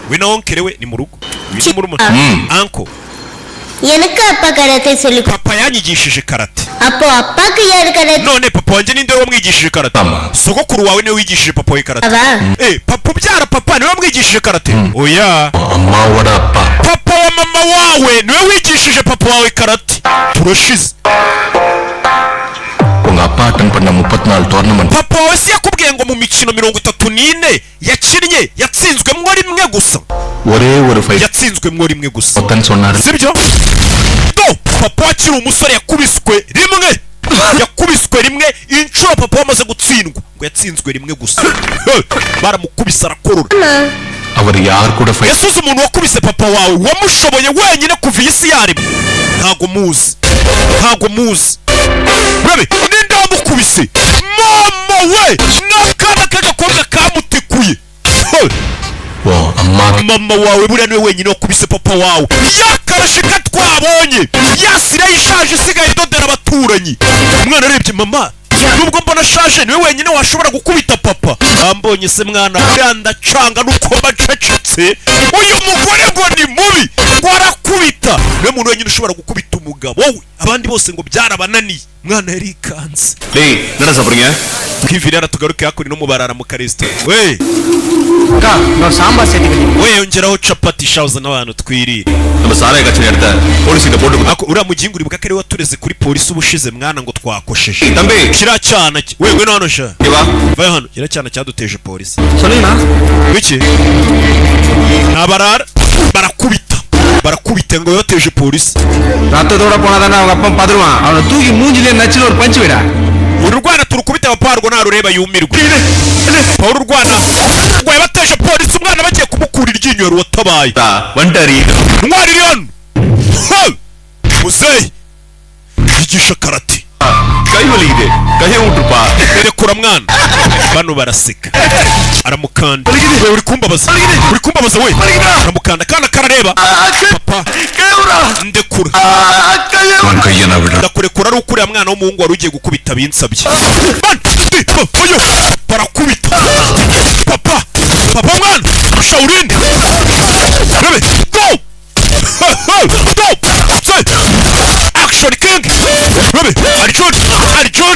we na onkere we ni mu rugo ni muri uncle எனக்கு அப்பா karate சொல்லி papa yanyigishije karate அப்போ அப்பாக்கு யார் karate none papa wanje ninde wamwigishije karate sogokuru wawe niwe wigishije papa we karate papa byara papa niwe wamwigishije karate oya mama wada papa wa mama wawe niwe wigishije papa wawe karate turashize unga attend panna 34 tournament papa wawe si yakubwiye ngo mu mikino 34 yakinnye yatsinzwe mwo rimwe gusa ore fight yatsinzwe mwo rimwe gusa sibyo papa akiri umusore yakubiswe rimwe inshuro papa wamaze gutsindwa ngo yatsinzwe rimwe gusa baramukubisa arakorora abari yar kuda fight yasuze umuntu wakubise papa wawe wamushoboye wenyine kuva isi yarimo ntago muzi bebe ninde wamukubise mama we nakana kagakobwa kamutekuye mama wawe buriya niwe wenyine wakubise papa wawe yakarashika twabonye yasire yishaje isigaye idodera abaturanyi umwana arebye mama nubwo mbona ashaje niwe wenyine washobora gukubita papa ambonye se mwana ndacanga nuko bacecetse uyu mugore ngo ni mubi ngo arakubita niwe muntu wenyine ushobora gukubita umugabo we abandi bose ngo byarabananiye mwana yarikanze nana sabrኛ twivira tugaruke hakuri no mubarara mu karesto we ka no samba setikali we yongeraho chapati shauza n'abantu twirira நம்ம சாராய கச்சனை எடுத்த போலீஸ் இந்த போட்டு ako ura muginguri bwakare watureze kuri polisi ubushize mwana ngo twakosheje tambe kira cyana wewe nano sha kiba va hano kira cyana cyaduteje polisi solina biki nabarara barakubita ngo yoteje polisi ராத்ததோட போனதானே அவங்க அப்பா பாத்துருவான் அவனை தூக்கி மூஞ்சிலே நச்சில ஒரு பஞ்ச் விடா ururwana turukubita abapargo narureba yumirwa Paul urwana ngo yabateje polisi umwana bagiye kumukura iryinyo ruwatabaye wantari ntwari ryan musei yigisha karate kayibaliide kahe utupa rekura mwana bano baraseka aramukanda uri kumbabaza we aramukanda kana karareba papa ndekura kayana bida ndakurekura ari ukuri ya mwana w'umuhungu wari ugiye gukubita binsabye barakubita